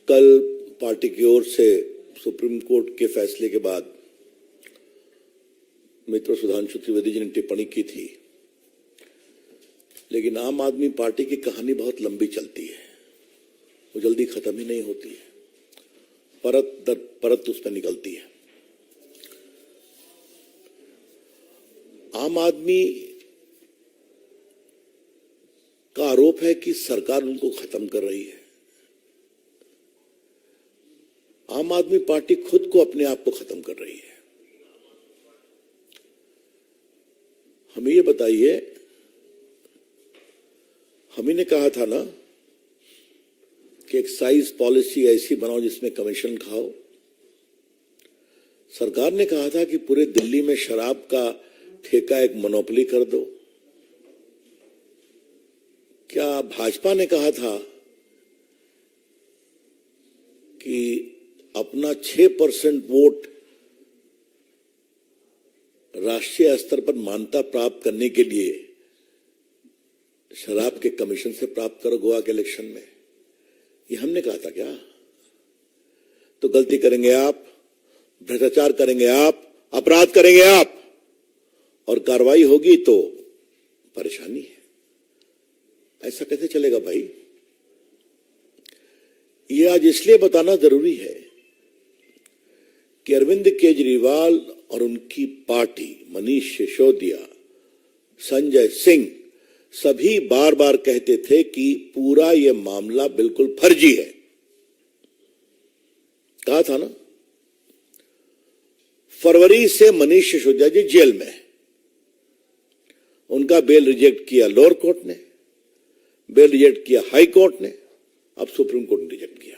कल पार्टी की ओर से सुप्रीम कोर्ट के फैसले के बाद मित्र सुधांशु त्रिवेदी जी ने टिप्पणी की थी, लेकिन आम आदमी पार्टी की कहानी बहुत लंबी चलती है, वो जल्दी खत्म ही नहीं होती है, परत दर परत उस पर निकलती है। आम आदमी का आरोप है कि सरकार उनको खत्म कर रही है। आम आदमी पार्टी खुद को अपने आप को खत्म कर रही है। हमें ये बताइए, हम ने कहा था ना कि एक्साइज पॉलिसी ऐसी बनाओ जिसमें कमीशन खाओ। सरकार ने कहा था कि पूरे दिल्ली में शराब का ठेका एक मोनोपोली कर दो। क्या भाजपा ने कहा था कि अपना 6% वोट राष्ट्रीय स्तर पर मान्यता प्राप्त करने के लिए शराब के कमीशन से प्राप्त करो गोवा के इलेक्शन में? ये हमने कहा था क्या? तो गलती करेंगे आप, भ्रष्टाचार करेंगे आप, अपराध करेंगे आप, और कार्रवाई होगी तो परेशानी है। ऐसा कैसे चलेगा भाई? ये आज इसलिए बताना जरूरी है कि अरविंद केजरीवाल और उनकी पार्टी, मनीष सिसोदिया, संजय सिंह, सभी बार बार कहते थे कि पूरा ये मामला बिल्कुल फर्जी है। कहा था ना, फरवरी से मनीष सिसोदिया जी जेल में है। उनका बेल रिजेक्ट किया लोअर कोर्ट ने, बेल रिजेक्ट किया हाई कोर्ट ने, अब सुप्रीम कोर्ट ने रिजेक्ट किया।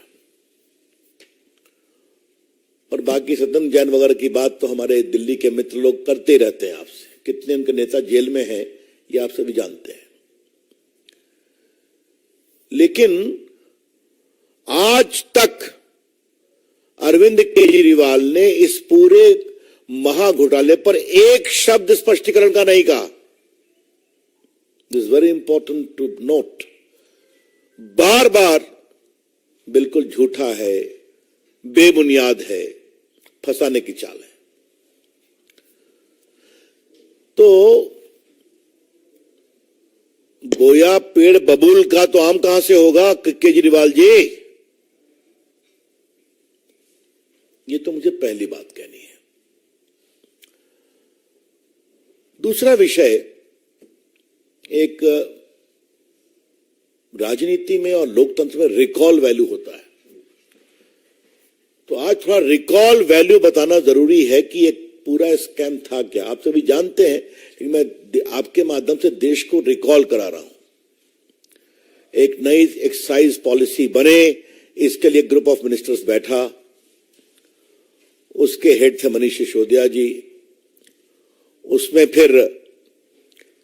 और बाकी सदन जैन वगैरह की बात तो हमारे दिल्ली के मित्र लोग करते रहते हैं आपसे। कितने उनके नेता जेल में हैं ये आप सभी जानते हैं। लेकिन आज तक अरविंद केजरीवाल ने इस पूरे महाघोटाले पर एक शब्द स्पष्टीकरण का नहीं कहा। This is very important to note. बार बार बिल्कुल झूठा है, बेबुनियाद है, फंसाने की चाल है। तो बोया पेड़ बबूल का तो आम कहां से होगा केजरीवाल जी? ये तो मुझे पहली बात कहनी है। दूसरा विषय, एक राजनीति में और लोकतंत्र में रिकॉल वैल्यू होता है। तो आज थोड़ा रिकॉल वैल्यू बताना जरूरी है कि ये पूरा स्कैम था क्या। आप सभी जानते हैं, लेकिन मैं आपके माध्यम से देश को रिकॉल करा रहा हूं। एक नई एक्साइज पॉलिसी बने, इसके लिए ग्रुप ऑफ मिनिस्टर्स बैठा, उसके हेड थे मनीष सिसोदिया जी। उसमें फिर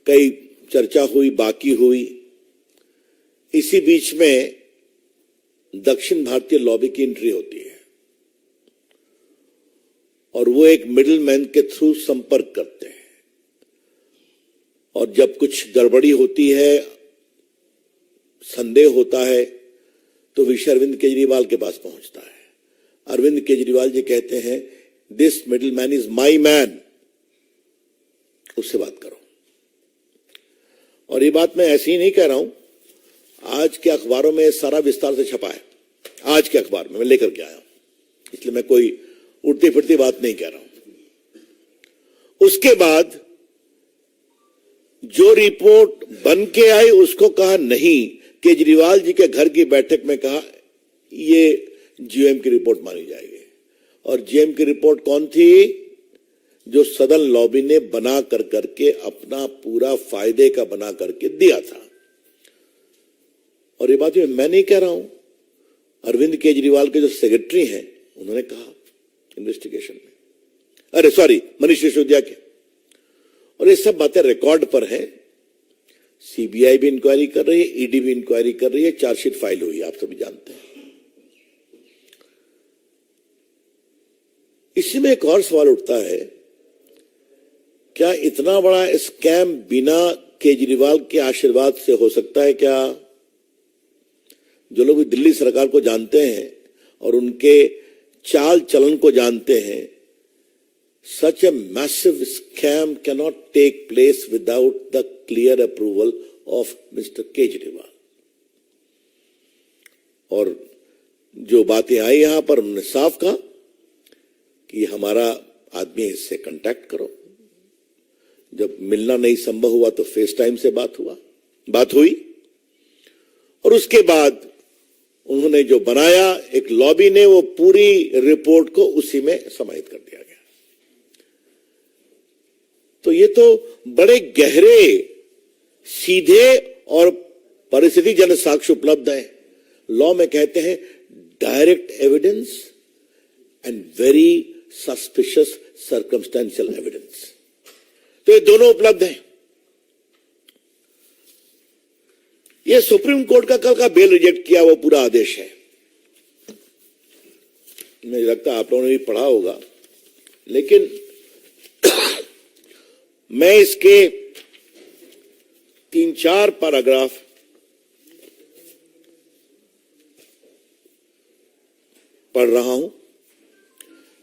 कई चर्चा हुई, बाकी हुई। इसी बीच में दक्षिण भारतीय लॉबी की एंट्री होती है और वो एक मिडिल मैन के थ्रू संपर्क करते हैं, और जब कुछ गड़बड़ी होती है, संदेह होता है, तो विषय अरविंद केजरीवाल के पास पहुंचता है। अरविंद केजरीवाल जी कहते हैं, this middle man is my man, उससे बात करो। और ये बात मैं ऐसे ही नहीं कह रहा हूं, आज के अखबारों में सारा विस्तार से छपा है। आज के अखबार में मैं लेकर के आया हूं, इसलिए मैं कोई उड़ती फिरती बात नहीं कह रहा हूं। उसके बाद जो रिपोर्ट बन के आई उसको कहा नहीं, केजरीवाल जी के घर की बैठक में कहा ये जीएम की रिपोर्ट मानी जाएगी। और जीएम की रिपोर्ट कौन थी? जो सदन लॉबी ने बना कर करके अपना पूरा फायदे का बना करके दिया था। और ये बात मैं नहीं कह रहा हूं, अरविंद केजरीवाल के जो सेक्रेटरी हैं उन्होंने कहा इन्वेस्टिगेशन में, अरे सॉरी, मनीष सिसोदिया के। और ये सब बातें रिकॉर्ड पर है। सीबीआई भी इंक्वायरी कर रही है, ईडी भी इंक्वायरी कर रही है, चार्जशीट फाइल हुई है, आप सभी जानते हैं। इसी में एक और सवाल उठता है, क्या इतना बड़ा स्कैम बिना केजरीवाल के आशीर्वाद से हो सकता है क्या? जो लोग दिल्ली सरकार को जानते हैं और उनके चाल चलन को जानते हैं, such a massive scam cannot take place without the clear approval of Mr. Kejriwal. और जो बातें आई यहां पर उन्होंने साफ कहा कि हमारा आदमी, इससे कांटेक्ट करो। जब मिलना नहीं संभव हुआ तो फेस टाइम से बात हुई और उसके बाद उन्होंने जो बनाया एक लॉबी ने, वो पूरी रिपोर्ट को उसी में समाहित कर दिया गया। तो ये तो बड़े गहरे, सीधे और परिस्थिति जन साक्ष्य उपलब्ध है। लॉ में कहते हैं direct evidence and very suspicious circumstantial evidence. तो ये दोनों उपलब्ध हैं। ये सुप्रीम कोर्ट का कल का बेल रिजेक्ट किया वो पूरा आदेश है। मुझे लगता है आप लोगों ने भी पढ़ा होगा, लेकिन मैं इसके 3-4 पैराग्राफ पढ़ रहा हूं।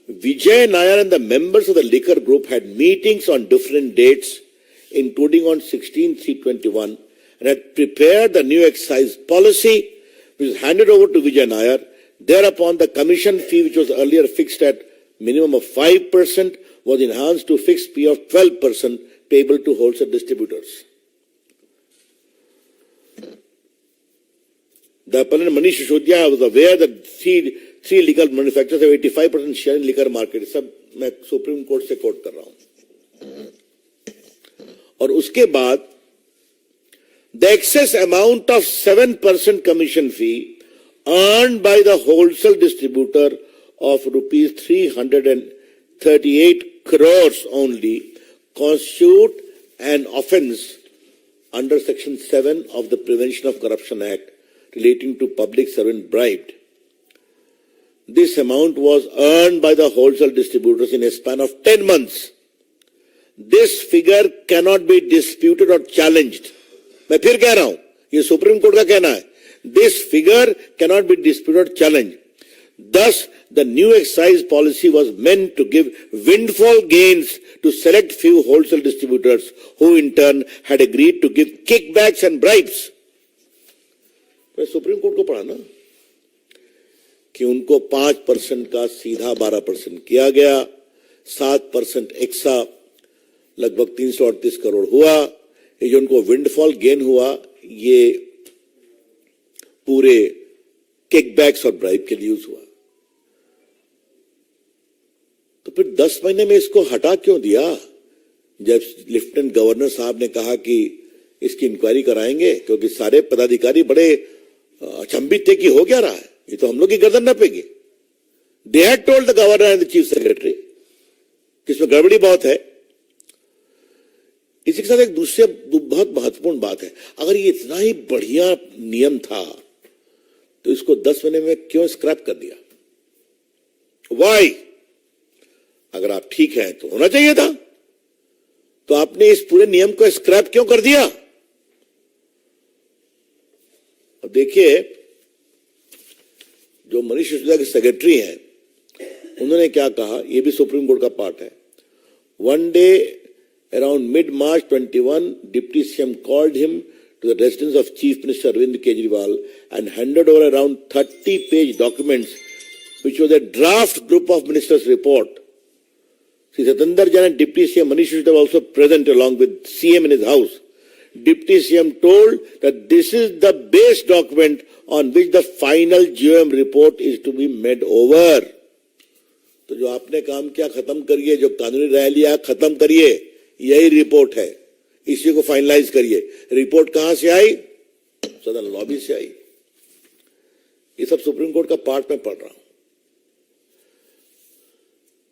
Vijay Nair and the members of the liquor group had meetings on different dates, including on 16/3/21, and had prepared the new excise policy, which was handed over to Vijay Nair. Thereupon, the commission fee, which was earlier fixed at minimum of 5%, was enhanced to fixed fee of 12% payable to wholesale distributors. The appellant Manish Sisodiya was aware that three legal manufacturers have 85% share in liquor market. सब मैं supreme court से coat कर रहा हूं। और उसके बाद the excess amount of 7% commission fee earned by the wholesale distributor of rupees 338 crores only constitute an offence under section 7 of the Prevention of Corruption Act relating to public servant bribed. This amount was earned by the wholesale distributors in a span of 10 months. This figure cannot be disputed or challenged. मैं फिर कह रहा हूं, ये supreme court का कहना है। This figure cannot be disputed or challenged. Thus, the new excise policy was meant to give windfall gains to select few wholesale distributors who in turn had agreed to give kickbacks and bribes. मैं supreme court को पढ़ा ना कि उनको 5% का सीधा 12% किया गया, 7% एक्सा लगभग 338 करोड़ हुआ। ये जो उनको विंडफॉल गेन हुआ, ये पूरे किकबैक्स और ब्राइब के लिए यूज हुआ। तो फिर 10 महीने में इसको हटा क्यों दिया? जब लेफ्टिनेंट गवर्नर साहब ने कहा कि इसकी इंक्वायरी कराएंगे, क्योंकि सारे पदाधिकारी बड़े अचंभित थे कि हो क्या रहा है, ये तो हम लोग की गर्दन नपेगी। They had told the governor and the chief secretary कि इसमें गड़बड़ी बहुत है। इसी के साथ एक दूसरी बहुत महत्वपूर्ण बात है, अगर ये इतना ही बढ़िया नियम था तो इसको 10 महीने में क्यों स्क्रैप कर दिया? वाई? अगर आप ठीक हैं तो होना चाहिए था, तो आपने इस पूरे नियम को स्क्रैप क्यों कर दिया? अब देखिए, जो मनीष सिसोदिया के सेक्रेटरी हैं, उन्होंने क्या कहा, यह भी सुप्रीम कोर्ट का पार्ट है। One day around mid-March 21, Deputy CM called him to the residence of Chief Minister Arvind Kejriwal and handed over around 30-page documents, which was a draft group of ministers' report. Sri Satinder Jain and Deputy CM Manish Sisodiya were also present along with CM in his house. Deputy CM told that this is the base document on which the final GOM report is to be made over. तो जो आपने काम किया खत्म करिए, जो कानूनी राय लिया खत्म करिए, यही रिपोर्ट है, इसी को फाइनलाइज करिए। रिपोर्ट कहां से आई? सदन लॉबी से आई। ये सब सुप्रीम कोर्ट का पार्ट में पढ़ रहा हूं।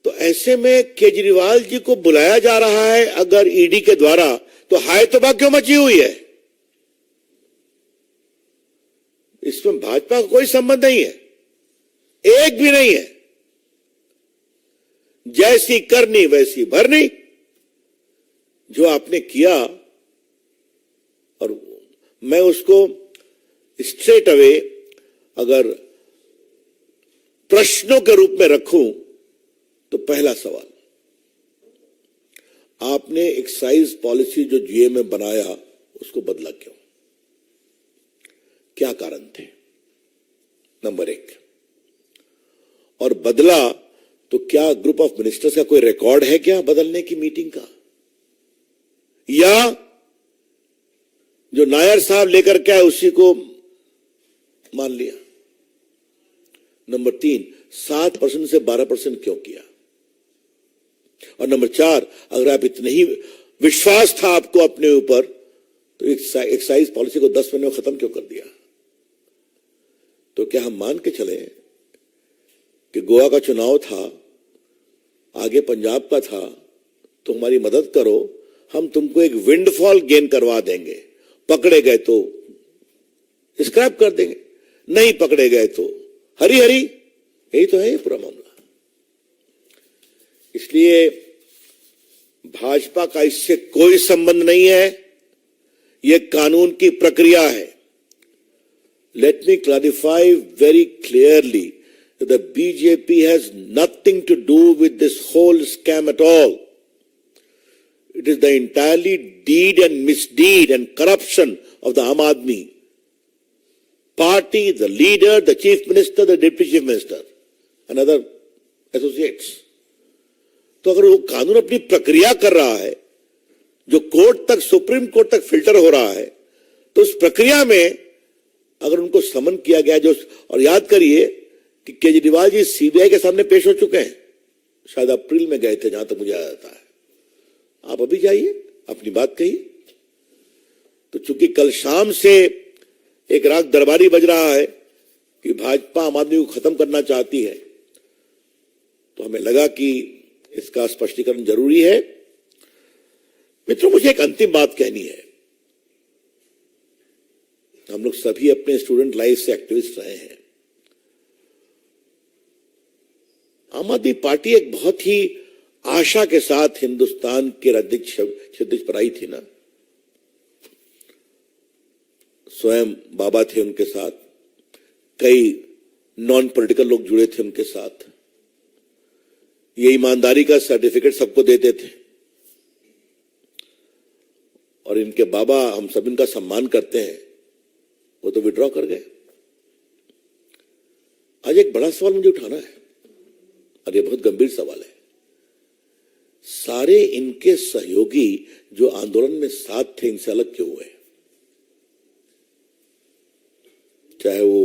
तो ऐसे में केजरीवाल जी को बुलाया जा रहा है अगर ईडी के द्वारा, तो हाय तबाह क्यों मची हुई है? इसमें भाजपा का कोई संबंध नहीं है, एक भी नहीं है। जैसी करनी वैसी भरनी, जो आपने किया, और मैं उसको स्ट्रेट अवे अगर प्रश्नों के रूप में रखूं तो पहला सवाल, आपने एक्साइज पॉलिसी जो जीए में बनाया उसको बदला क्यों? क्या कारण थे? नंबर एक। और बदला तो क्या ग्रुप ऑफ मिनिस्टर्स का कोई रिकॉर्ड है क्या बदलने की मीटिंग का? या जो नायर साहब लेकर के आए उसी को मान लिया? नंबर तीन, 7% से 12% क्यों किया? और नंबर चार, अगर आप इतने ही विश्वास था आपको अपने ऊपर तो एक्साइज पॉलिसी को 10 महीने में खत्म क्यों कर दिया? तो क्या हम मान के चले कि गोवा का चुनाव था, आगे पंजाब का था, तो हमारी मदद करो, हम तुमको एक विंडफॉल गेन करवा देंगे, पकड़े गए तो स्क्रैप कर देंगे, नहीं पकड़े गए तो हरी हरी। यही तो है ये पूरा मामला। इसलिए भाजपा का इससे कोई संबंध नहीं है, यह कानून की प्रक्रिया है। Let me clarify very clearly that the BJP has nothing to do with this whole scam at all. It is the entirely deed and misdeed and corruption of the Aam Aadmi party, the leader, the chief minister, the deputy chief minister and other associates. तो अगर वो कानून अपनी प्रक्रिया कर रहा है, जो कोर्ट तक, सुप्रीम कोर्ट तक फिल्टर हो रहा है, तो उस प्रक्रिया में अगर उनको समन किया गया, जो, और याद करिए कि केजरीवाल जी सीबीआई के सामने पेश हो चुके हैं, शायद अप्रैल में गए थे जहां तक मुझे याद आता है। आप अभी जाइए, अपनी बात कहिए। तो चूंकि कल शाम से एक राग दरबारी बज रहा है कि भाजपा आम आदमी को खत्म करना चाहती है, तो हमें लगा कि इसका स्पष्टीकरण जरूरी है। मित्रों, मुझे एक अंतिम बात कहनी है। हम लोग सभी अपने स्टूडेंट लाइफ से एक्टिविस्ट रहे हैं। आम आदमी पार्टी एक बहुत ही आशा के साथ हिंदुस्तान के राज्याध्यक्ष पर आई थी ना। स्वयं बाबा थे उनके साथ, कई नॉन पॉलिटिकल लोग जुड़े थे उनके साथ। ये ईमानदारी का सर्टिफिकेट सबको देते थे और इनके बाबा, हम सब इनका सम्मान करते हैं, वो तो विड्रॉ कर गए। आज एक बड़ा सवाल मुझे उठाना है और ये बहुत गंभीर सवाल है। सारे इनके सहयोगी जो आंदोलन में साथ थे, इनसे अलग क्यों हुए? चाहे वो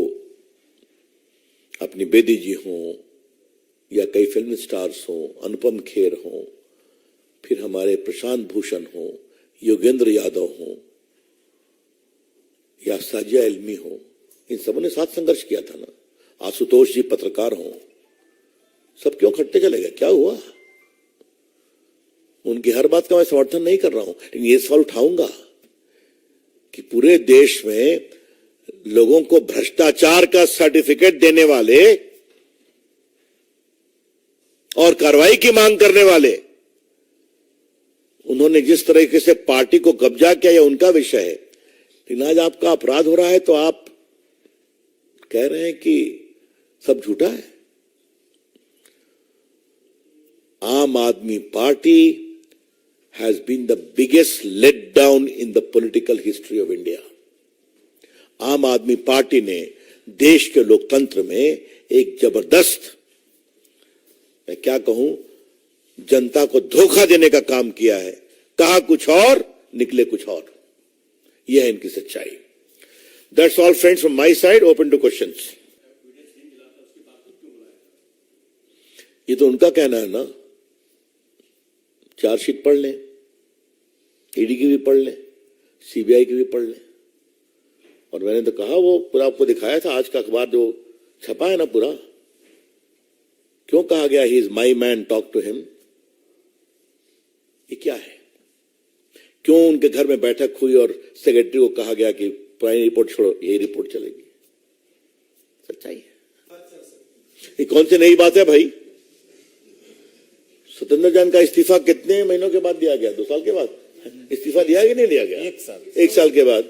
अपनी बेदी जी हों या कई फिल्म स्टार्स हों, अनुपम खेर हों, फिर हमारे प्रशांत भूषण हों, योगेंद्र यादव हों या साजिया इल्मी हो, इन सबों ने साथ संघर्ष किया था ना। आशुतोष जी पत्रकार हों, सब क्यों खटते चले गए? क्या हुआ? उनकी हर बात का मैं समर्थन नहीं कर रहा हूं, लेकिन ये सवाल उठाऊंगा कि पूरे देश में लोगों को भ्रष्टाचार का सर्टिफिकेट देने वाले और कार्रवाई की मांग करने वाले, उन्होंने जिस तरीके से पार्टी को कब्जा किया, यह उनका विषय है। लेकिन आज आपका अपराध हो रहा है तो आप कह रहे हैं कि सब झूठा है। Aam Aadmi Party has been the biggest letdown in the political history of India. आम आदमी पार्टी ने देश के लोकतंत्र में एक जबरदस्त, मैं क्या कहूं, जनता को धोखा देने का काम किया है। कहा कुछ और, निकले कुछ और। यह है इनकी सच्चाई। That's all friends from my side, open to questions. ये तो उनका कहना है ना। चार्जशीट पढ़ लें, ईडी की भी पढ़ लें, सीबीआई की भी पढ़ लें। और मैंने तो कहा, वो पूरा आपको दिखाया था आज का अखबार जो छपा है ना पूरा, क्यों कहा गया he is my man, talk to him? ये क्या है? क्यों उनके घर में बैठक हुई और सेक्रेटरी को कहा गया कि पुरानी रिपोर्ट छोड़ो, यही रिपोर्ट चलेगी? सच्चाई है। ये कौन सी नई बात है भाई? सत्येंद्र जैन का इस्तीफा कितने महीनों के बाद दिया गया? 2 साल के बाद इस्तीफा दिया कि नहीं दिया गया? 1 साल के बाद।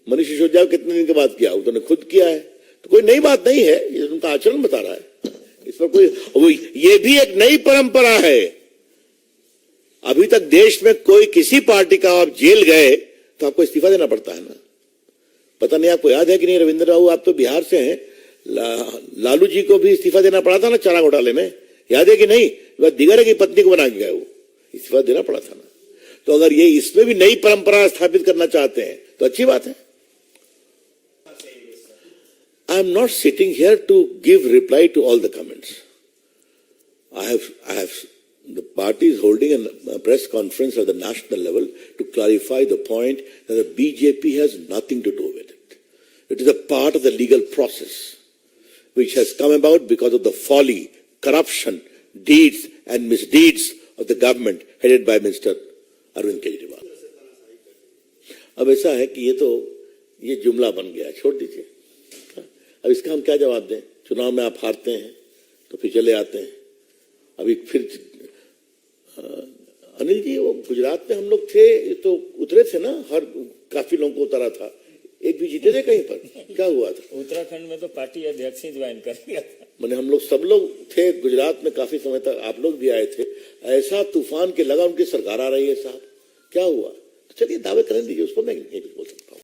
मनीष सिसोदिया कितने दिन के बाद किया? उन्होंने खुद किया है। तो कोई नई बात नहीं है, ये उनका अपना आचरण बता रहा है। इस पर कोई ये भी एक नई परंपरा है। अभी तक देश में कोई किसी पार्टी का आप जेल गए तो आपको इस्तीफा देना पड़ता है ना। पता नहीं आपको याद है कि नहीं रविंद्र बाबू, आप तो बिहार से हैं, लालू जी को भी इस्तीफा देना पड़ा था ना चारा घोटाले में, याद है कि नहीं? वह दिगर की पत्नी को बना के गए, वो इस्तीफा देना पड़ा था ना। तो अगर ये इसमें भी नई परंपरा स्थापित करना चाहते हैं तो अच्छी बात है। I am not sitting here to give reply to all the comments. I have the party is holding a press conference at the national level to clarify the point that the BJP has nothing to do with it. It is a part of the legal process which has come about because of the folly, corruption, deeds and misdeeds of the government headed by Mr. Arvind Kejriwal. अब ऐसा है कि ये जुमला बन गया, छोड़ दीजिए। अब इसका हम क्या जवाब दें? चुनाव में आप हारते हैं तो फिर चले आते हैं। अभी फिर अनिल जी, वो गुजरात में हम लोग थे तो उतरे थे ना, हर काफी लोगों को उतारा था, एक भी जीते थे कहीं पर? क्या हुआ था? उत्तराखंड में तो पार्टी अध्यक्ष ही ज्वाइन कर लिया था। मैंने हम लोग सब लोग थे गुजरात में काफी समय तक, आप लोग भी आए थे। ऐसा तूफान के लगा उनकी सरकार आ रही है साहब, क्या हुआ? तो चलिए दावे करने दीजिए, उसको मैं नहीं बोल सकता हूँ।